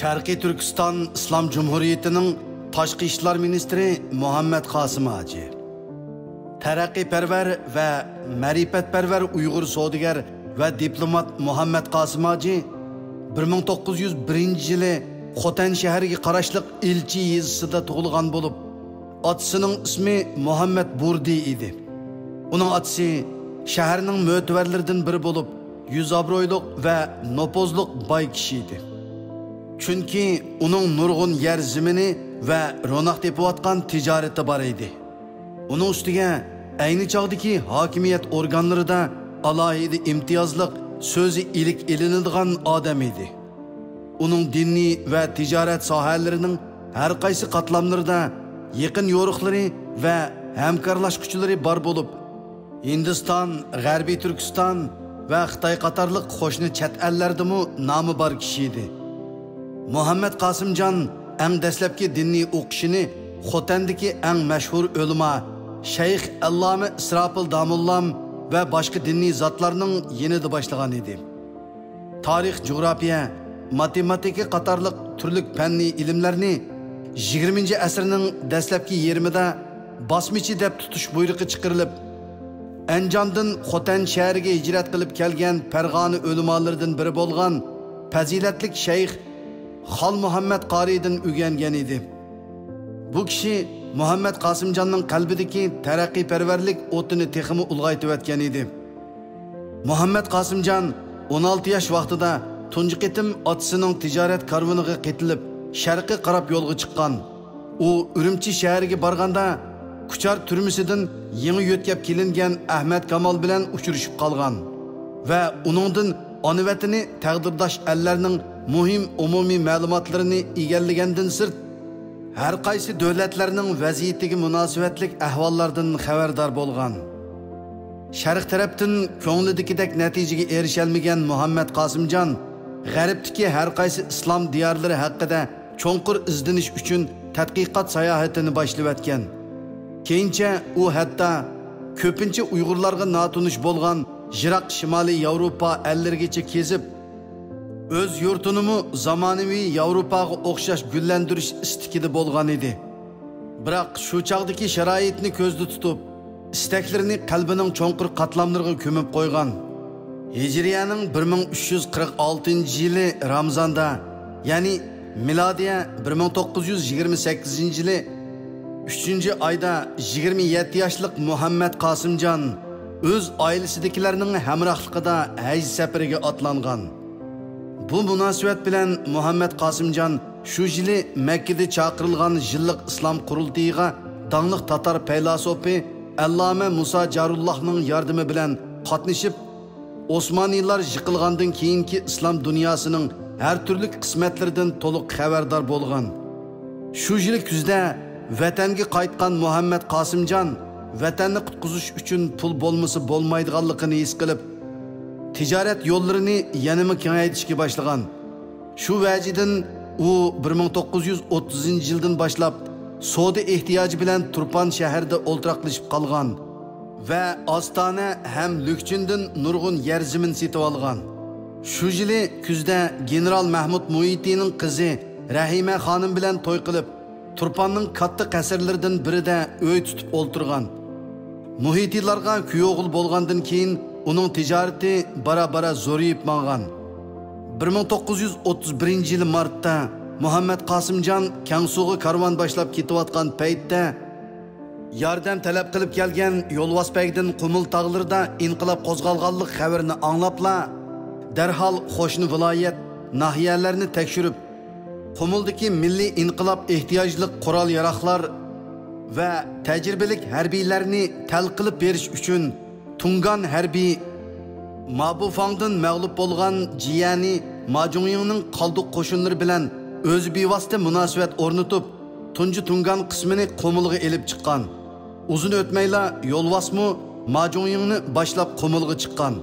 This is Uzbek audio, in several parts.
Sharqiy Turkiston Islom Cumhuriyetining Tashqi ishlar ministri Muhammad Qasim Hoji, taraqqiyparvar va ma'rifatparvar Uyg'ur savdogar va diplomat Muhammad Qasim Hoji 1901-yili Xotan shahriga qarashliq Elchi yezisida tug'ilgan bo'lib, otasining ismi Muhammad Burdi edi. Uning otasi shaharning mo'tavarlaridan biri bo'lib, yüz obro'yliq va nopozliq boy kishi edi. Chunki uning nurg'un yer zimini va ro'naq tepayotgan tijorati bor edi. Uning ustiga ayni chog'dagi hokimiyat organlarida alohida imtiyozliq so'zi ilik ilinadigan odam edi. Uning diniy va tijorat sohalarining har qaysi qatlamlarida yaqin yo'riqlari va hamkorlashuvchilari bor bo'lib, Hindiston, G'arbiy Turkiston va Xitoy qatorliq qo'shni chet ellardimi nomi bor kishi edi. Muhammad Qasimjon eng dastlabki diniy o'qishini Xotandagi eng mashhur ulamo Shayx Alloma Isrofil Damullam va boshqa diniy zotlarning yanida boshlagan edi. Tarix, jug'rofiya, matematika qatorliq turli fanniy ilmlarni 20-asrning dastlabki yarmida bosmichi deb tutish buyrug'i chiqarilib, Anjondan Xotan shahriga hijrat qilib kelgan Farg'ona ulamolaridan biri bo'lgan fazilatli shayx Xol Muhammad Qoridan o'rgangan edi. Bu kishi Muhammad Qasimjonning qalbidagi taraqqiyparvarlik o'tini texmi ulg'aytib o'tgan edi. Muhammad Qasimjon 16 yosh vaqtida tunji qitim otasining tijorat karvoniga ketilib, sharqqa qarab yo'lga chiqqan. U Urumchi shahriga borganda Kuchar turmisidan yangi yo'tkab kelingan Ahmad Kamol bilan uchrashib qolgan va uningdan ona vatani taqdirdosh ellarning muhim umumiy ma'lumotlarini egallagandan sirt har qaysi davlatlarning vaziyatiga munosabatlik ahvollardan xabardor bo'lgan. Sharq tarafdan ko'nglidagidek natijaga erishalmagan Muhammad Qasimjon g'arbdagi har qaysi islom diyorlari haqida cho'nqur izdanish uchun tadqiqot sayohatini boshlab o'tgan. Keyincha u hatto ko'pincha Uyg'urlarga notunish bo'lgan Jiroq Shimoliy Yevropa ellarigacha kezib, o'z yurtini zamonaviy Yevropaga o'xshash gullantirish istikida bo'lgan edi. Biroq shu chog'dagi sharoitni ko'zda tutib, istaklarini qalbining cho'nqur qatlamlariga ko'mib qo'ygan. Hijriyaning 1346-yili Ramazonda, ya'ni milodiya 1928-yili 3-oyda 27 yoshlik Muhammad Qasimjon o'z oilasidagilarning hamrohligida haj safariga otlangan. Bu munosabat bilan Muhammad Qasimjon shu yili Makkada chaqirilgan yillik islom qurultiyiga dangliq tatar faylasufi Alloma Musa Jarullohning yordami bilan qatnashib, Osmoniylar yiqilgandan keyingi islom dunyosining har turli qismatlaridan to'liq xabardor bo'lgan. Shu yil kuzda vatanga qaytgan Muhammad Qasimjon vatanni qutqizish uchun pul bo'lmasa bo'lmaydiganligini his qilib, tijorat yo'llarini yanama kengaytirishga boshlagan. Shu vajidan u 1930-yildan boshlab savdo ehtiyoji bilan Turpan shahrida o'ltiraqlashib qolgan va Ostona ham Lukchindan nurg'un yer zamin setib olgan. Shu yili kuzda general Mahmud Muhitining qizi Rahima xonim bilan to'y qilib, Turpanning katta qasrlaridan birida uy tutib o'ltirgan. Muhitilarga kuyovul bo'lgandan keyin uning tijorati bara-bara zo'rayib mangan. 1931-yil martda Muhammad Qasimjon Kangsuga karvon boshlab ketayotgan paytda yordam talab qilib kelgan Yo'lvosbekdan Qumul tog'larida inqilob qo'zg'alganlik xabarini anglabla darhol qo'shni viloyat nahiyalarni tekshirib, Qumuldagi milliy inqilob ehtiyojli qurol-yaroqlar va tajribalik harbiylarni talqilib berish uchun Tungan harbiy Mabufangdan mag'lub bo'lgan jiyani Majuniyning qoldiq qo'shinlari bilan o'z bevosita munosabat o'rnatib, tunji Tungan qismini Qumulga elib chiqqan. Uzun o'tmayla Yo'lvosmu Majuniyni boshlab Qumulga chiqqan.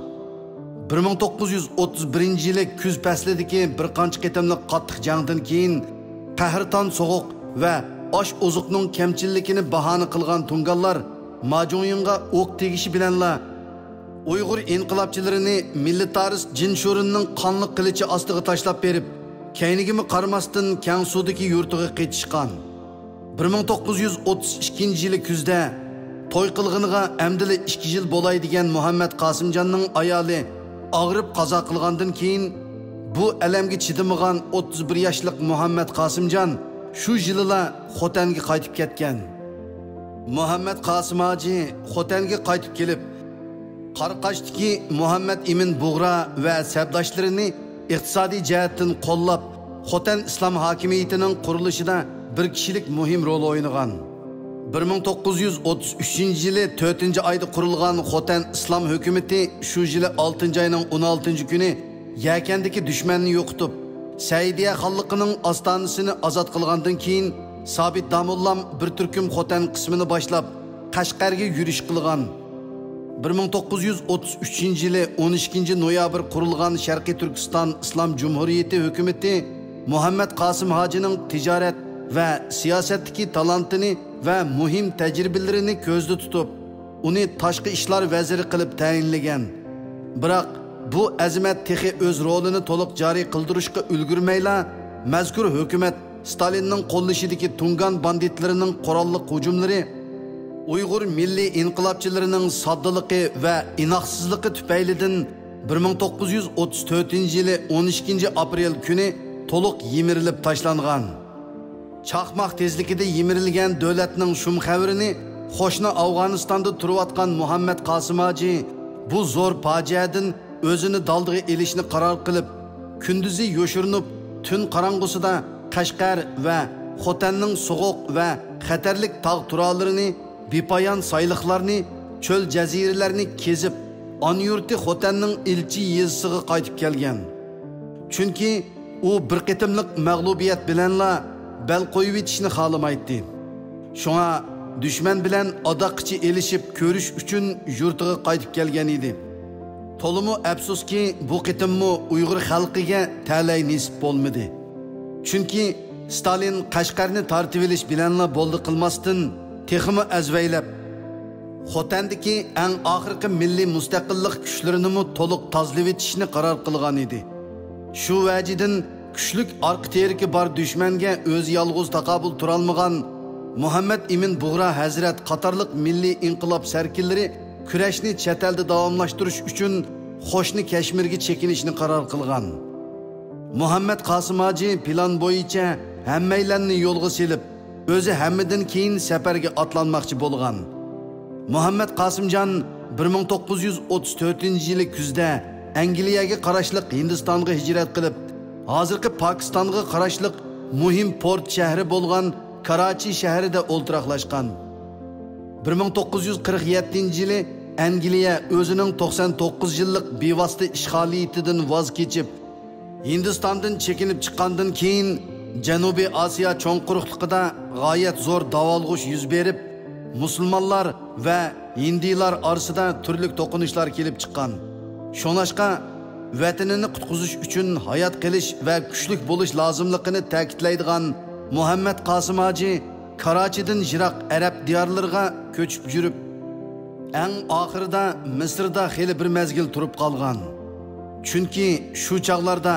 1931-yili kuz faslidagi bir qancha qitimliq qattiq jangdan keyin qahrton so'g'uq va osh ozuqning kamchilligini bahona qilgan Tunganlar Majuniyga o'q tegishi bilanla Uyg'ur inqilobchilarini militarist Jin Sho'rinning qonli qilichi ostiga tashlab berib, keynigimi qaramasdan Kangsu'dagi yurtiga qaytishgan. 1932-yili kuzda to'y qilg'iniga amdili 2 yil bo'lay degan Muhammad Qosimjonning ayoli og'rib qazo qilgandan keyin bu alamga chidamagan 31 yoshlik Muhammad Qosimjon shu yilila Xotanga qaytib ketgan. Muhammad Qosim hoji Xotanga qaytib kelib, Qarqashdagi Muhammad Emin Bug'ra va sabdoshlarini iqtisodiy jihatdan qo'llab, Xotan islom hokimiyatining qurilishida bir kishilik muhim rol o'ynagan. 1933-yili 4-oyda qurilgan Xotan islom hukumati shu yili 6-oyning 16-kuni Yakandagi dushmanni yo'qitib, Saidiya xalqining ostonasini ozod qilgandan keyin Sabit Damullam bir turkum Xotan qismini boshlab Qashqarga yurish qilgan. 1933-yili 12-noyabr qurilgan Sharqiy Turkiston Islom Jumhuriyati hukumati Muhammad Qosim hojining tijorat va siyosatdagi talantini va muhim tajribalarini ko'zda tutib, uni tashqi ishlar vaziri qilib tayinlagan. Biroq bu azimat texi o'z rolini to'liq joriy qildirishga ulgurmayla, mazkur hukumat Stalinning qo'llashidagi Tungan banditlarining qurolli hujumlari, Uyg'ur milliy inqilobchilarining soddaligi va inoqsizligi tufaylidan 1934-yili 12-aprel kuni to'liq yemirilib tashlangan. Chaqmoq tezligida yemirilgan davlatning shum xabarini qo'shni Afg'onistonda turayotgan Muhammad Qosim hoji bu zo'r fojiadan o'zini daldiga elishni qaror qilib, kunduzi yo'shirinib, tun qorong'usida Qashqar va Xotanning so'g'uq va xatarlik tog' turalarini, bepoyon sayliqlarni, cho'l jaziralarni kezib, on yurti Xotanning ilchi yezisiga qaytib kelgan. Chunki u bir qitimliq mag'lubiyat bilanla bel qo'yib etishni xohlamaydi. Shunga dushman bilan adoqchi elishib ko'rish uchun yurtiga qaytib kelgan edi. Tolumu afsuski bu qitimmi Uyg'ur xalqiga talay nisib bo'lmadi. Chunki Stalin Qashqarni tortib olish bilanla bo'ldi qilmasdan texmi azvaylab Xotandagi eng oxirgi milliy mustaqillik kuchlarini to'liq tozalab etishni qaror qilgan edi. Shu vajidan kuchlik orqa teriki bor dushmanga o'z yolg'iz taqobil tura olmagan Muhammad Emin Bug'ra Hazrat qatorliq milliy inqilob sarkillari kurashni chet elda davomlashtirish uchun qo'shni Kashmirga chekinishni qaror qilgan. Muhammad Qosim hoji plan bo'yicha hammaylarni yo'lga selib, o'zi hammadan keyin safarga otlanmoqchi bo'lgan. Muhammad Qosimjon 1934-yili kuzda Angliyaga qarashliq Hindistonga hijrat qilib, hozirgi Pokistonga qarashliq muhim port shahri bo'lgan Karachi shahrida o'ltiraqlashgan. 1947-yili Angliya o'zining 99 yillik bevosita ishg'oliyatidan voz kechib, Hindistondan chekinib chiqqandan keyin Janubiy Osiyo cho'nquruqligida g'oyat zo'r davolg'ush yuz berib, musulmonlar va hindilar orasida turli to'qinishlar kelib chiqqan. Shonashqa vatanini qutqizish uchun hayot qilish va kuchlik bo'lish lozimligini ta'kidlaydigan Muhammad Qosim hoji Karachidan yiroq arab diyorlariga ko'chib yurib, eng oxirida Misrda xeli bir mezgil turib qolgan. Chunki shu chog'larda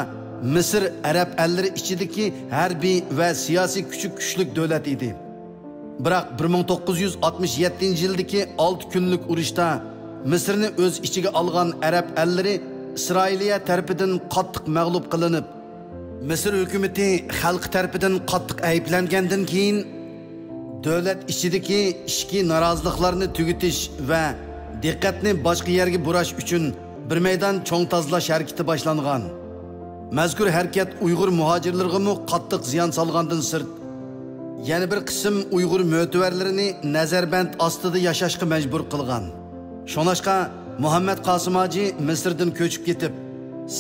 Misr arab allari ichidagi harbiy va siyosiy kuchlik davlat edi. Biroq 1967-yildagi 6 kunlik urushda Misrni o'z ichiga olgan arab allari Isroiliya tarafidan qattiq mag'lub qilinib, Misr hukumati xalq tarafidan qattiq ayblangandan keyin davlat ichidagi ishki noroziliklarni tugutish va diqqatni boshqa yerga burash uchun bir maydon cho'ng tozalash harakati boshlangan. Mazkur harakat Uyg'ur muhojirlariga qattiq ziyon solgandan sirt, yana bir qism Uyg'ur mo'tavarlarini nazarband ostida yashashga majbur qilgan. Shonashqa Muhammad Qosim hoji Misrdan ko'chib ketib,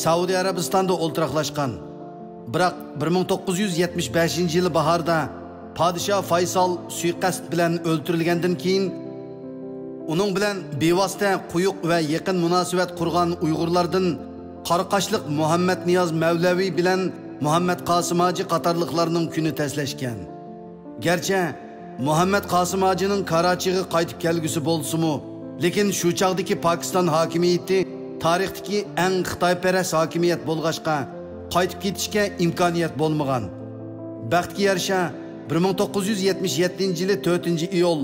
Saudiya Arabistonda o'ltiraqlashgan. Biroq 1975-yil bahorda Podshoh Faysal suiqasd bilan o'ldirilgandan keyin uning bilan bevosita quyuq va yaqin munosabat qurgan Uyg'urlardan Qarqashliq Muhammad Niyoz Mavlaviy bilan Muhammad Qosim hoji qatorliqlarning kuni taslashgan. Gerçi Muhammad Qosim hojining Karachiga qaytib kelgusi bo'lsa-mu, lekin shu chog'dagi Pokiston hokimiyati tarixdagi eng xitoyparast hokimiyat bo'lg'ashqa qaytib ketishga imkoniyat bo'lmagan. Baxtga yarasha 1977 yili 4-iyul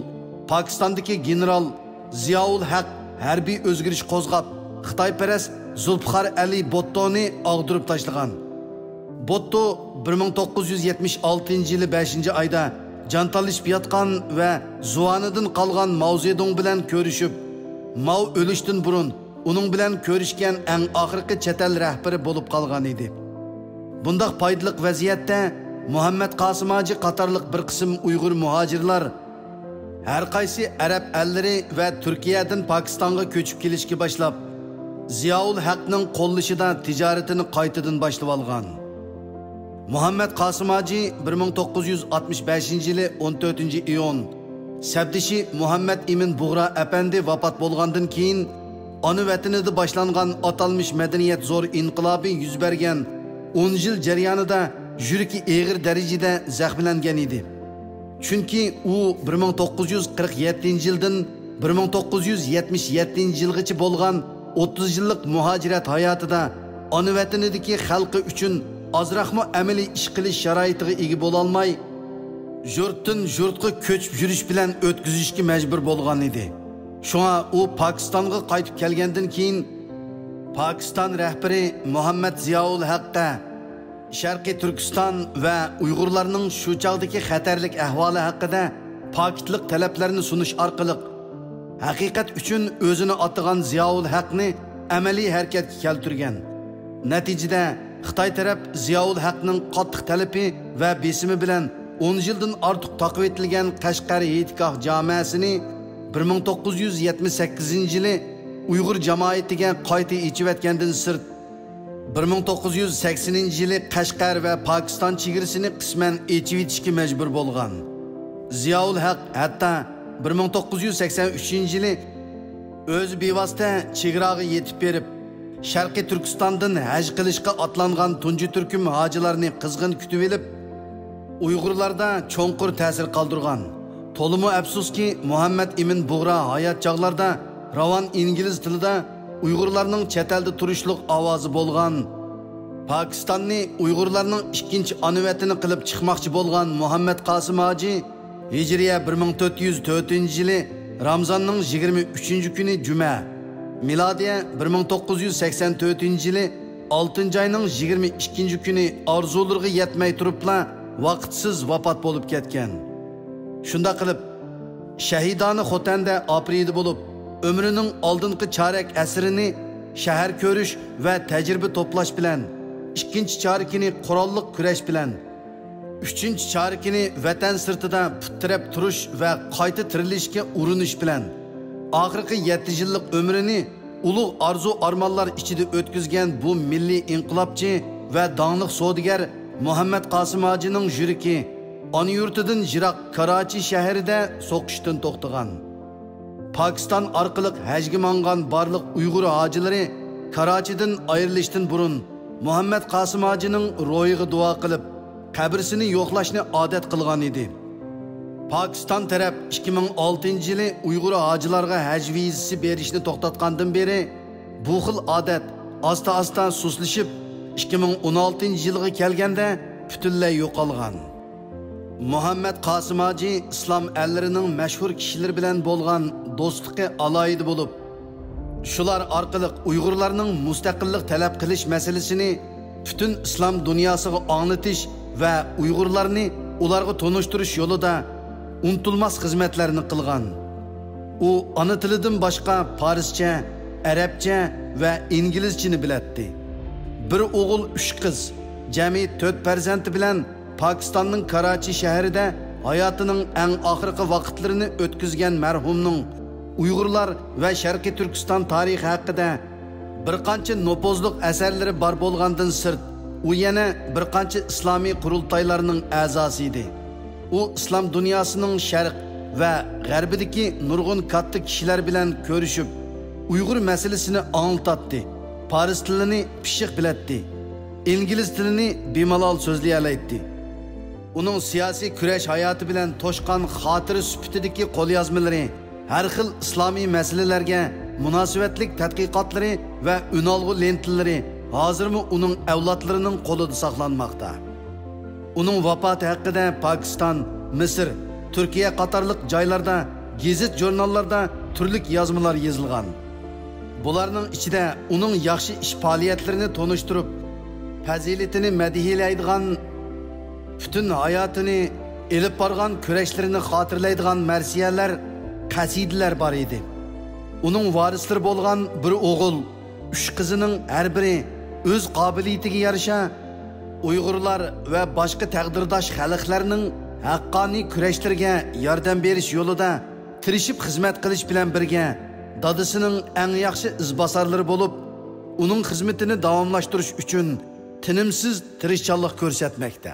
Pokistondagi general Ziyaul Haq harbiy o'zgarish qo'zg'ab Xitoyparast Zulfiqar Ali Bottoni og'dirib tashlagan. Botto 1976 yili 5-oyda jantalishib yotgan va Zuanidan qolgan Mao Zedong bilan ko'rishib, Mao o'lishdan burun uning bilan ko'rishgan eng oxirgi chet el rahbari bo'lib qolgan edi. Bundaq foydali vaziyatda Muhammad Qasim Hoji qatorliq bir qism Uyg'ur muhojirlar har qaysi arab ellari va Turkiyadan Pokistonga ko'chib kelishga boshlab, Ziyaul Haqning qo'llashida tijoratini qaytadan boshlab olgan. Muhammad Qasim Hoji 1965 yili 14-iyun Sabdishi Muhammad Emin Bug'ra apandi vafot bo'lgandan keyin ona vatanida boshlangan atalmış madaniyat zo'r inqilobi yuz bergan 10 yil jarayonida yuragi og'ir darajada zaxmlangan edi. Chunki u 1947 yildan 1977 yilgacha bo'lgan 30 yillik muhojirat hayotida ona vatanidagi xalqi uchun azraqmi amaliy ish qilish sharoitiga ega bo'la olmay, yurtdan yurtga ko'chib yurish bilan o'tkazishga majbur bo'lgan edi. Shunga u Pokistonga qaytib kelgandan keyin Pokiston rahbari Muhammad Ziyaul Haqqa Sharqiy Turkiston va Uyg'urlarning shu chog'dagi xatarlik ahvoli haqida pokitlik talablarini sunish orqali haqiqat uchun o'zini otagan Ziyaul Haqni amaliy harakatga keltirgan. Natijada Xitoy taraf Ziyaul Haqning qattiq talabi va besimi bilan 10 yildan ortiq taqib etilgan Qashqar Yetkah jamoasini 1978 yili Uyg'ur jamoatiga qayta ichivatgandan sirt 1980 yili Qashqar va Pokiston chegarasini qisman ichivitishga majbur bo'lgan. Ziyaul Haq hatto 1983 yili o'z bevosita chegaraga yetib berib, Sharqiy Turkistondan haj qilishga otlangan tunji turkum hojilarni qizg'in kutib olib, Uyg'urlarda cho'nqur ta'sir qoldirgan. To'limu afsuski Muhammad Emin Bug'ra hayot chog'larda ravon ingliz tilida Uyg'urlarning chet elda turishliq ovozi bo'lgan. Pokistonni Uyg'urlarning ikkinchi ona vatani qilib chiqmoqchi bo'lgan Muhammad Qasim Hoji Hijriya 1404-yili Ramzonning 23-kuni juma, milodiya 1984-yili 6-oyning 22-kuni orzularga yetmay turibla vaqtsiz vafot bo'lib ketgan. Shunda qilib shahidona Xotanda apridi bo'lib, ömrünün oldingi chorak asrini shahar ko'rish va tajriba to'plash bilan, ikkinchi chorakini qurolliq kurash bilan, uchinchi chorakini vatan sirtida putirab turish va qayta tirilishga urinish bilan, oxirgi 7 yillik ömrini ulug' arzu armonlar ichida o'tkazgan bu milliy inqilobchi va donliq savdogar Muhammad Qasim Hojining yuragi ona yurtidan yiroq Karachi shahrida so'qishdan to'xtagan. Pokiston orqali hajga mangan barliq Uyg'ur hojilari Karachidan ayrilishdan burun Muhammad Qasim Hojining ro'yiga duo qilib, qabrisini yo'qlashni odat qilgan edi. Pokiston taraf 2006 yili Uyg'ur hojilarga haj vizasi berishni to'xtatgandan beri bu xil odat asta-asta suslashib, 2016 yilga kelganda butunlay yo'qolgan. Muhammad Qasim Hoji islom ellarining mashhur kishilar bilan bo'lgan do'stliqi alohida bo'lib, shular orqali Uyg'urlarning mustaqillik talab qilish masalasini butun islom dunyosiga anglatish va Uyg'urlarni ularga tonishtirish yo'lida unutilmas xizmatlarni qilgan. U ona tilidan boshqa farscha, arabcha va inglizchani biladi. Bir o'g'il, 3 qiz, jami 4 farzandi bilan Pokistonning Karachi shahrida hayotining eng oxirgi vaqtlarini o'tkazgan marhumning Uyg'urlar va Sharqiy Turkiston tarixi haqida bir qancha nopozliq asarlari bor bo'lgandan sirt, u yana bir qancha islomiy qurultoylarning a'zosi edi. U islom dunyosining sharq va g'arbidagi nurg'un katta kishilar bilan ko'rishib, Uyg'ur masalasini anlatdi. Fors tilini pishiq biladi. İngiliz tilini bemalol so'zlay oladi. Uning siyosiy kurash hayoti bilan to'shqan xotira sifatidagi qo'lyozmalari, har xil islomiy masalalarga munosabatlik tadqiqotlari va unolg'u lentilari hozirmi uning avlodlarining qo'lida saqlanmoqda. Uning vafoti haqida Pokiston, Misr, Turkiya qatorliq joylarda, gazet jurnallarda turli yozmalar yozilgan. Bularning ichida uning yaxshi ish faoliyatlarini tonishtirib, fazilatini madhiylaydigan, butun hayotini elib borgan kurashlarini xotirlaydigan marsiyalar, qasidalar bor edi. Uning varislari bo'lgan bir o'g'il, 3 qizining har biri o'z qobiliyatiga yarasha Uyg'urlar va boshqa taqdirdosh xalqlarning haqqoniy kurashlarga yordam berish yo'lida tirishib xizmat qilish bilan birga dadasining eng yaxshi izbosarlari bo'lib, uning xizmatini davomlashtirish uchun tinimsiz tirishchanlik ko'rsatmoqda.